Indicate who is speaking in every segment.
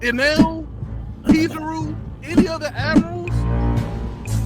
Speaker 1: Enel, Kizaru, any other Admirals,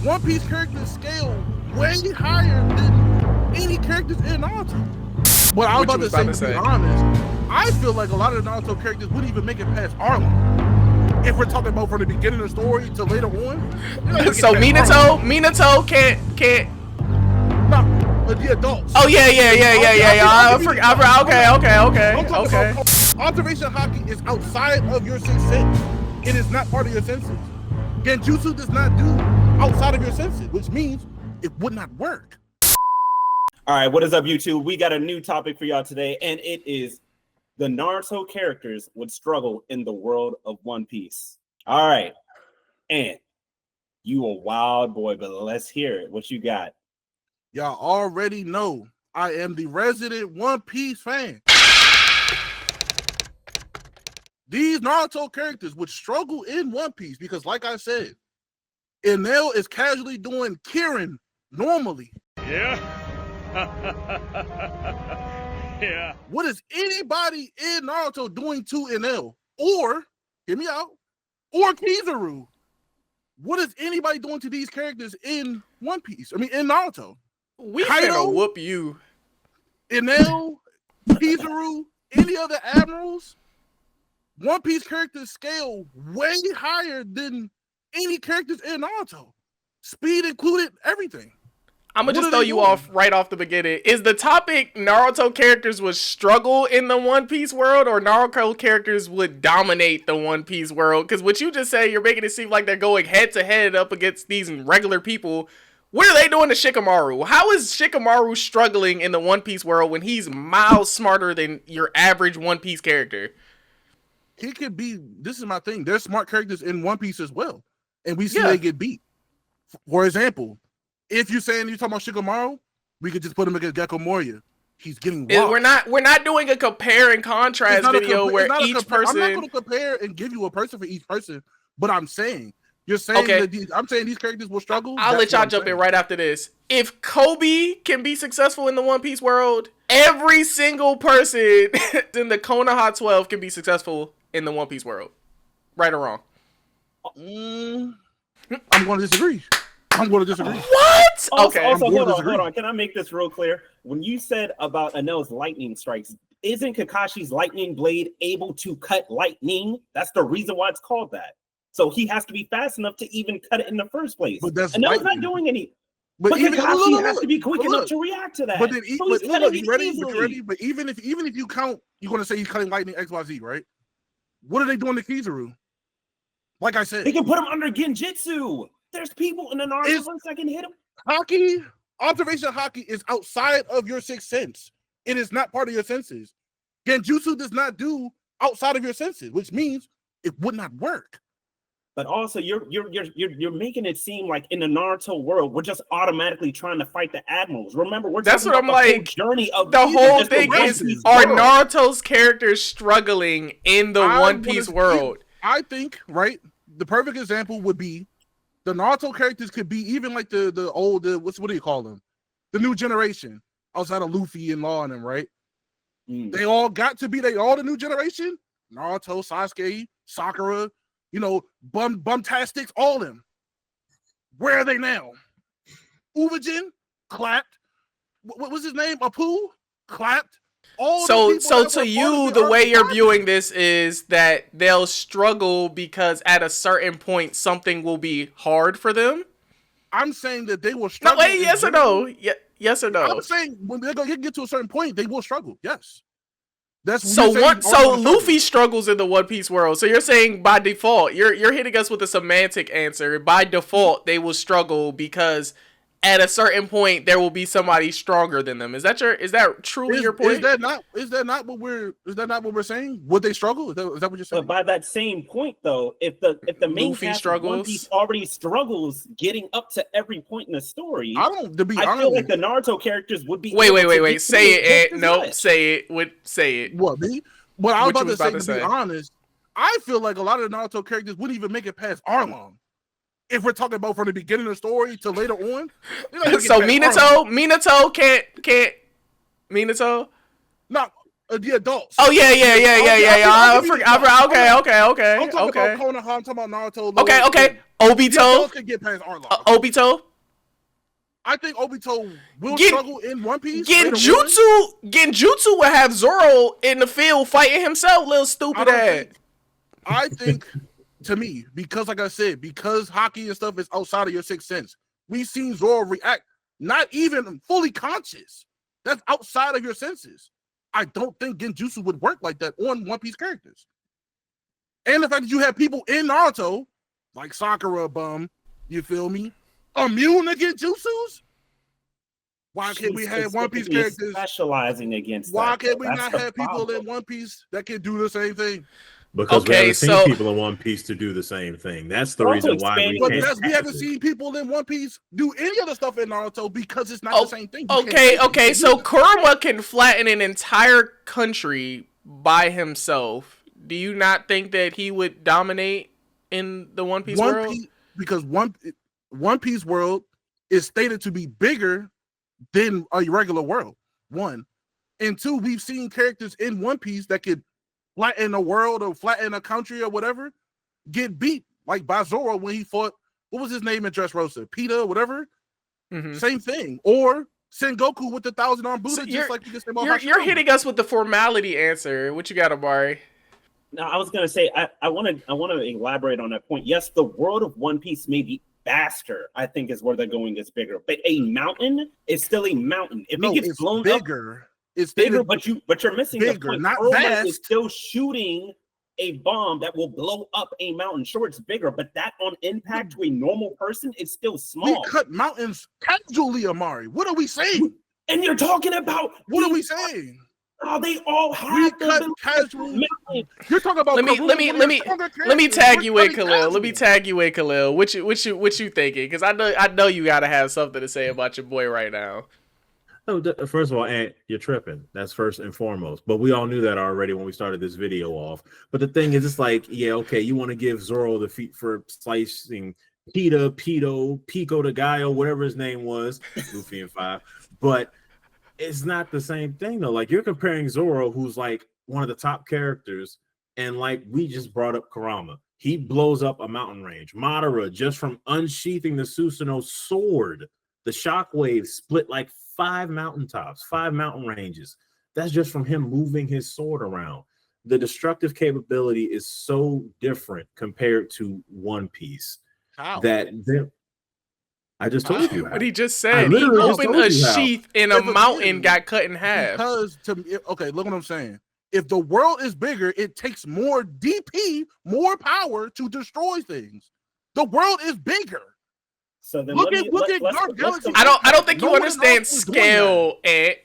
Speaker 1: One Piece characters scale way higher than any characters in Naruto. But I was about to say, to be honest, I feel like a lot of the Naruto characters wouldn't even make it past Arlong. If we're talking about from the beginning of the story to later on.
Speaker 2: So Minato can't.
Speaker 1: No, the adults.
Speaker 2: Oh yeah. Okay.
Speaker 1: Observation Haki is outside of your sixth sense. It is not part of your senses. Genjutsu does not do outside of your senses, which means it would not work.
Speaker 3: All right, what is up, YouTube? We got a new topic for y'all today, and it is the Naruto characters would struggle in the world of One Piece. All right, and you a wild boy, but let's hear it. What you got?
Speaker 1: Y'all already know I am the resident One Piece fan. These Naruto characters would struggle in One Piece because, like I said, Enel is casually doing Kirin normally.
Speaker 4: Yeah. Yeah.
Speaker 1: What is anybody in Naruto doing to Enel? Or, hear me out, or Kizaru? What is anybody doing to these characters in One Piece? I mean, in Naruto?
Speaker 2: We Kaido, whoop you.
Speaker 1: Enel, Kizaru, any other Admirals? One Piece characters scale way higher than any characters in Naruto. Speed included, everything.
Speaker 2: I'm gonna just throw you off right off the beginning. Is the topic Naruto characters would struggle in the One Piece world, or Naruto characters would dominate the One Piece world? Because what you just said, you're making it seem like they're going head to head up against these regular people. What are they doing to Shikamaru? How is Shikamaru struggling in the One Piece world when he's miles smarter than your average One Piece character?
Speaker 1: He could be, this is my thing, there's smart characters in One Piece as well. And we see they get beat. For example, if you're saying you're talking about Shikamaru, we could just put him against Gecko Moria. He's getting rocked.
Speaker 2: We're not doing a compare and contrast video where each person.
Speaker 1: I'm not going to compare and give you a person for each person, but I'm saying you're saying that I'm saying these characters will struggle.
Speaker 2: I'll let y'all jump in right after this. If Coby can be successful in the One Piece world, every single person in the Konoha 12 can be successful in the One Piece world. Right or wrong?
Speaker 1: I'm going to disagree.
Speaker 2: What?
Speaker 3: Also, hold on. Can I make this real clear? When you said about Enel's lightning strikes, isn't Kakashi's lightning blade able to cut lightning? That's the reason why it's called that. So he has to be fast enough to even cut it in the first place.
Speaker 1: But that's
Speaker 3: Enel's not doing any. But Kakashi has to be quick enough to react to that.
Speaker 1: But then, you ready? But even if you count, you're going to say he's cutting lightning XYZ, right? What are they doing to Kizaru? Like I said,
Speaker 3: they can put him under Genjutsu. There's people in the Naruto that can hit him.
Speaker 1: Haki, observation Haki is outside of your sixth sense. It is not part of your senses. Genjutsu does not do outside of your senses, which means it would not work.
Speaker 3: But also, you're making it seem like in the Naruto world, we're just automatically trying to fight the Admirals. Remember,
Speaker 2: that's what I'm like.
Speaker 3: Journey of
Speaker 2: the whole thing is, are Naruto's characters struggling in the One Piece world?
Speaker 1: I think, right, the perfect example would be the Naruto characters could be even like the old, what do you call them? The new generation outside of Luffy and Law and them, right? They all got to be, all the new generation. Naruto, Sasuke, Sakura, Bumtastics, all of them. Where are they now? Uvajin clapped. What was his name? Apu clapped.
Speaker 2: So to you, the way you're viewing this is that they'll struggle because at a certain point something will be hard for them.
Speaker 1: I'm saying that they will struggle.
Speaker 2: No, wait, yes or no? Yes or no?
Speaker 1: I'm saying when they get to a certain point, they will struggle. Yes. That's
Speaker 2: so Luffy struggles in the One Piece world. So you're saying by default, you're hitting us with a semantic answer. By default, they will struggle because at a certain point there will be somebody stronger than them. Is that truly your point?
Speaker 1: Is that not what we're saying? Would they struggle? Is that what you're saying?
Speaker 3: But by that same point, though, if the main cast of One Piece already struggles getting up to every point in the story, I feel like the Naruto characters would be.
Speaker 2: Wait. Say it. No, say it. Say it.
Speaker 1: What me? What I was about to say. To be honest, I feel like a lot of the Naruto characters wouldn't even make it past Arlong. If we're talking about from the beginning of the story to later on,
Speaker 2: so Minato can't Minato.
Speaker 1: No, The adults.
Speaker 2: Oh yeah. I forgot. Okay.
Speaker 1: I'm talking about Konoha. I'm talking about Naruto.
Speaker 2: Okay.
Speaker 1: The
Speaker 2: Obito.
Speaker 1: adults can get past Arlong.
Speaker 2: Obito.
Speaker 1: I think Obito will struggle in One Piece.
Speaker 2: Genjutsu will have Zoro in the field fighting himself, little stupid ass.
Speaker 1: I think, to me, because like I said, because Haki and stuff is outside of your sixth sense, we've seen Zoro react not even fully conscious. That's outside of your senses. I don't think Genjutsu would work like that on One Piece characters. And the fact that you have people in Naruto, like Sakura Bum, you feel me, immune to Genjutsus? Why can't we have One Piece characters
Speaker 3: specializing against
Speaker 1: Why can't we not have people in One Piece that can do the same thing?
Speaker 4: Because we haven't seen people in One Piece to do the same thing. That's the reason why
Speaker 1: we haven't seen people in One Piece do any other stuff in Naruto because it's not the same thing.
Speaker 2: Okay. So Kurama can flatten an entire country by himself. Do you not think that he would dominate in the One Piece world?
Speaker 1: Because One Piece world is stated to be bigger than a regular world. One. And two, we've seen characters in One Piece that could flatten a world or flatten a country or whatever, get beat, like by Zoro when he fought, what was his name in Dressrosa? Pita, whatever. Same thing. Or Sengoku with the 1,000-armed Buddha,
Speaker 2: So
Speaker 1: just like you can say about
Speaker 2: you're hitting us with the formality answer. What you got, Amari?
Speaker 3: No, I was gonna say I want to elaborate on that point. Yes, the world of One Piece may be vaster, I think, is where they're going is bigger. But a mountain is still a mountain. If it gets blown
Speaker 1: bigger,
Speaker 3: up,
Speaker 1: it's
Speaker 3: bigger, but you're missing
Speaker 1: bigger,
Speaker 3: the point.
Speaker 1: not
Speaker 3: Kurama
Speaker 1: vast.
Speaker 3: is still shooting a bomb that will blow up a mountain. Sure, it's bigger, but that on impact to a normal person is still small.
Speaker 1: We cut mountains casually, Amari. What are we saying?
Speaker 3: And you're talking about
Speaker 1: what are we saying?
Speaker 3: Oh, they all have
Speaker 1: casual. You're talking about.
Speaker 2: Let me tag you in, Khalil. Let me tag you in, Khalil. What you thinking? Because I know you gotta have something to say about your boy right now.
Speaker 4: Oh, first of all, Ant, you're tripping. That's first and foremost. But we all knew that already when we started this video off. But the thing is, it's like, yeah, okay, you want to give Zoro the feat for slicing Pico de Gallo, whatever his name was, Luffy and 5. But it's not the same thing, though. Like, you're comparing Zoro, who's like one of the top characters, and like we just brought up Kurama. He blows up a mountain range. Madara, just from unsheathing the Susanoo sword, the Shockwaves split like 5 mountaintops, 5 mountain ranges. That's just from him moving his sword around. The destructive capability is so different compared to One Piece.
Speaker 1: How?
Speaker 4: I just told you.
Speaker 2: What he just said. He opened a sheath and a mountain got cut in half.
Speaker 1: Because okay, look what I'm saying. If the world is bigger, it takes more DP, more power to destroy things. The world is bigger.
Speaker 3: So then
Speaker 1: look at Dark Galaxy.
Speaker 2: I don't think you understand scale, Ant.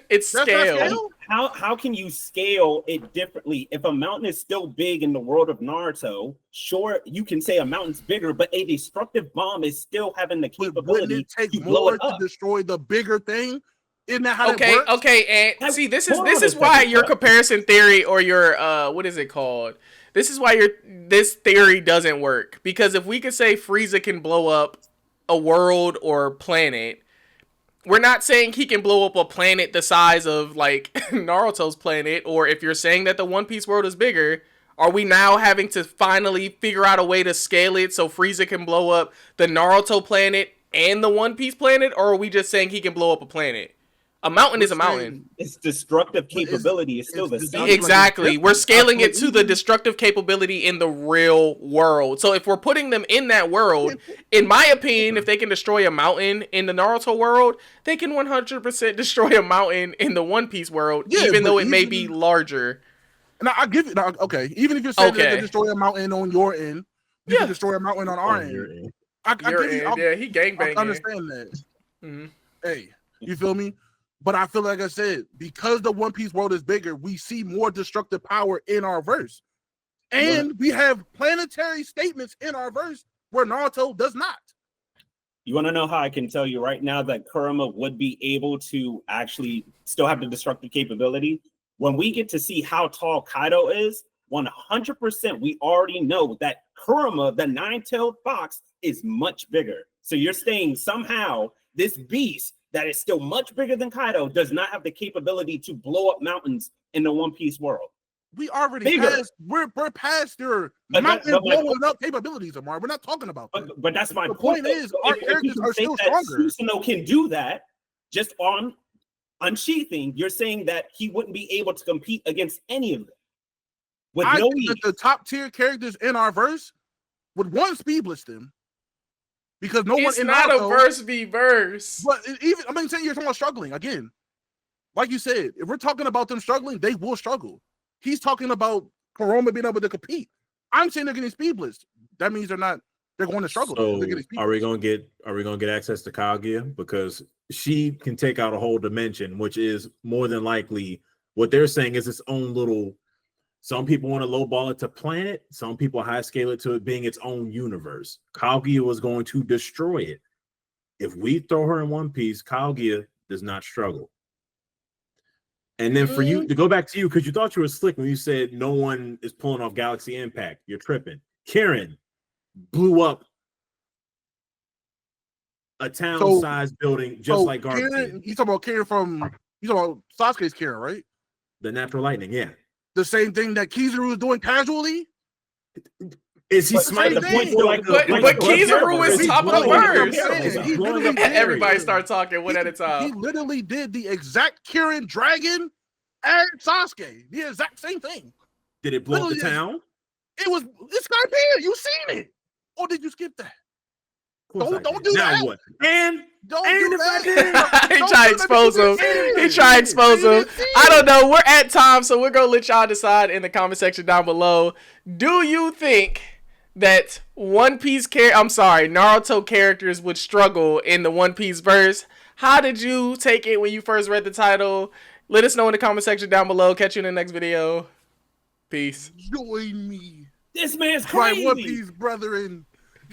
Speaker 2: It's scale.
Speaker 3: How can you scale it differently? If a mountain is still big in the world of Naruto, sure, you can say a mountain's bigger, but a destructive bomb is still having the capability to blow it up.
Speaker 1: To destroy the bigger thing. Isn't that how it works?
Speaker 2: Okay, and see, this is why your comparison theory or your what is it called? This is why this theory doesn't work. Because if we could say Frieza can blow up a world or planet, we're not saying he can blow up a planet the size of like Naruto's planet, or if you're saying that the One Piece world is bigger, are we now having to finally figure out a way to scale it so Frieza can blow up the Naruto planet and the One Piece planet, or are we just saying he can blow up a planet? A mountain is a mountain.
Speaker 3: Its destructive capability is still the same.
Speaker 2: Exactly. We're scaling it to the destructive capability in the real world. So if we're putting them in that world, in my opinion, if they can destroy a mountain in the Naruto world, they can 100% destroy a mountain in the One Piece world, even though it may be larger.
Speaker 1: Now, I give it. Okay, even if you're saying that they can destroy a mountain on your end, you can destroy a mountain on our end.
Speaker 2: He gangbanging.
Speaker 1: I understand that. Mm-hmm. Hey, you feel me? But I feel like I said, because the One Piece world is bigger, we see more destructive power in our verse. And we have planetary statements in our verse where Naruto does not.
Speaker 3: You want to know how I can tell you right now that Kurama would be able to actually still have the destructive capability? When we get to see how tall Kaido is, 100% we already know that Kurama, the 9-tailed fox, is much bigger. So you're saying somehow this beast that is still much bigger than Kaido does not have the capability to blow up mountains in the One Piece world.
Speaker 1: We already passed. We're past your mountain blowing up capabilities, Amar. We're not talking about that.
Speaker 3: But that's my
Speaker 1: point. The point is, our characters are still stronger.
Speaker 3: Susanoo can do that just on unsheathing. You're saying that he wouldn't be able to compete against any of them.
Speaker 1: I think that the top tier characters in our verse would one speed blitz them because no one in
Speaker 2: not
Speaker 1: Naruto,
Speaker 2: a verse v verse.
Speaker 1: But even saying you're talking about struggling again. Like you said, if we're talking about them struggling, they will struggle. He's talking about Kurama being able to compete. I'm saying they're getting speed blitzed. That means they're going to struggle.
Speaker 4: So are we gonna get access to Kaguya? Because she can take out a whole dimension, which is more than likely what they're saying is its own little. Some people want to lowball it to planet, some people high scale it to it being its own universe. Kaguya was going to destroy it. If we throw her in One Piece, Kaguya does not struggle. And then for you to go back to you, because you thought you were slick when you said no one is pulling off Galaxy Impact. You're tripping. Karen blew up a town-sized building just like Garbage.
Speaker 1: You talking about Karen you talking about Sasuke's Karen, right?
Speaker 4: The natural lightning, yeah.
Speaker 1: The same thing that Kizaru is doing casually?
Speaker 4: Is he smiting the point?
Speaker 2: But Kizaru is top of the verse. Everybody start talking one at a time.
Speaker 1: He literally did the exact Kirin Dragon and Sasuke. The exact same thing.
Speaker 4: Did it blow up the town?
Speaker 1: It's Skypiea. You seen it. Or did you skip that? Don't do that.
Speaker 4: Now what? And
Speaker 1: don't do that.
Speaker 2: He try to expose him. I don't know. We're at time, so we're gonna let y'all decide in the comment section down below. Do you think that Naruto characters would struggle in the One Piece verse? How did you take it when you first read the title? Let us know in the comment section down below. Catch you in the next video. Peace.
Speaker 1: Join me.
Speaker 3: This man's crazy.
Speaker 1: My One Piece brethren.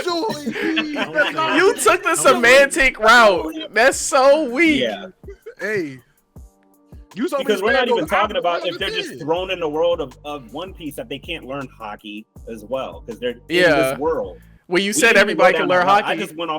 Speaker 1: Join me.
Speaker 2: You took the semantic route. That's so weak.
Speaker 3: Yeah.
Speaker 1: Hey.
Speaker 3: Because we're not even talking about if they're just thrown in the world of One Piece that they can't learn Haki as well. Because they're in this world.
Speaker 2: Well, you said everybody can learn Haki.
Speaker 3: I just went off